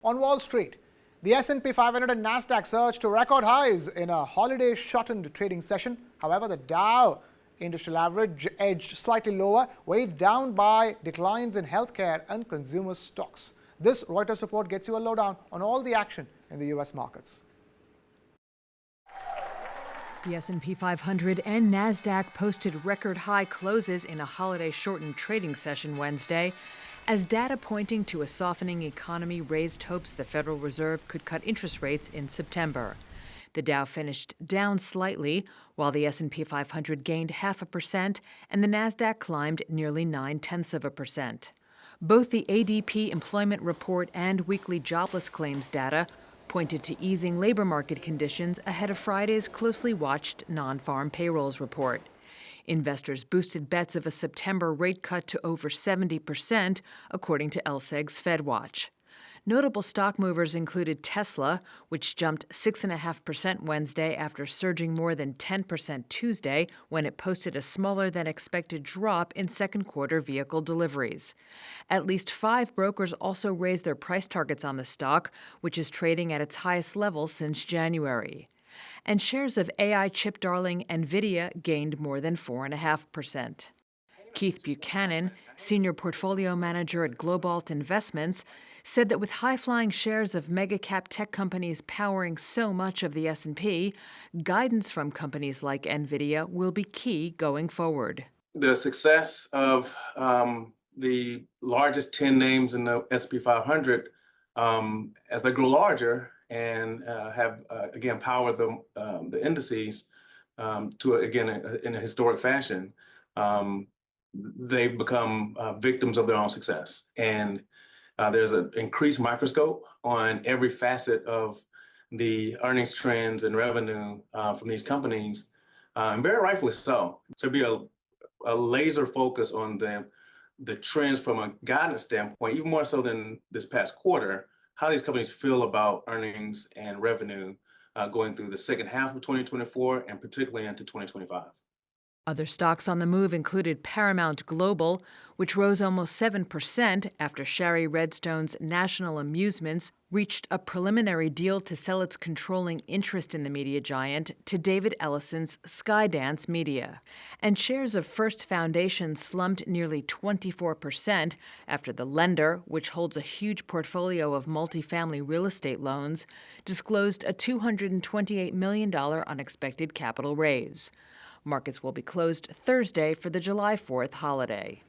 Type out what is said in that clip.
On Wall Street, the S&P 500 and Nasdaq surged to record highs in a holiday-shortened trading session. However, the Dow Industrial Average edged slightly lower, weighed down by declines in healthcare and consumer stocks. This Reuters report gets you a lowdown on all the action in the U.S. markets. The S&P 500 and Nasdaq posted record high closes in a holiday-shortened trading session Wednesday, as data pointing to a softening economy raised hopes the Federal Reserve could cut interest rates in September. The Dow finished down slightly, while the S&P 500 gained 0.5% and the Nasdaq climbed nearly 0.9%. Both the ADP employment report and weekly jobless claims data pointed to easing labor market conditions ahead of Friday's closely watched non-farm payrolls report. Investors boosted bets of a September rate cut to over 70%, according to LSEG's FedWatch. Notable stock movers included Tesla, which jumped 6.5% Wednesday after surging more than 10% Tuesday when it posted a smaller-than-expected drop in second-quarter vehicle deliveries. At least 5 brokers also raised their price targets on the stock, which is trading at its highest level since January. And shares of AI chip darling NVIDIA gained more than 4.5%. Keith Buchanan, senior portfolio manager at Globalt Investments, said that with high-flying shares of mega-cap tech companies powering so much of the S&P, guidance from companies like NVIDIA will be key going forward. The success of the largest 10 names in the S&P 500, as they grow larger and have, again, powered the indices to, again, in a historic fashion, they become victims of their own success. And there's an increased microscope on every facet of the earnings trends and revenue from these companies, and very rightfully so. So be a laser focus on the trends from a guidance standpoint, even more so than this past quarter, how these companies feel about earnings and revenue going through the second half of 2024 and particularly into 2025. Other stocks on the move included Paramount Global, which rose almost 7% after Shari Redstone's National Amusements reached a preliminary deal to sell its controlling interest in the media giant to David Ellison's Skydance Media. And shares of First Foundation slumped nearly 24% after the lender, which holds a huge portfolio of multifamily real estate loans, disclosed a $228 million unexpected capital raise. Markets will be closed Thursday for the July 4th holiday.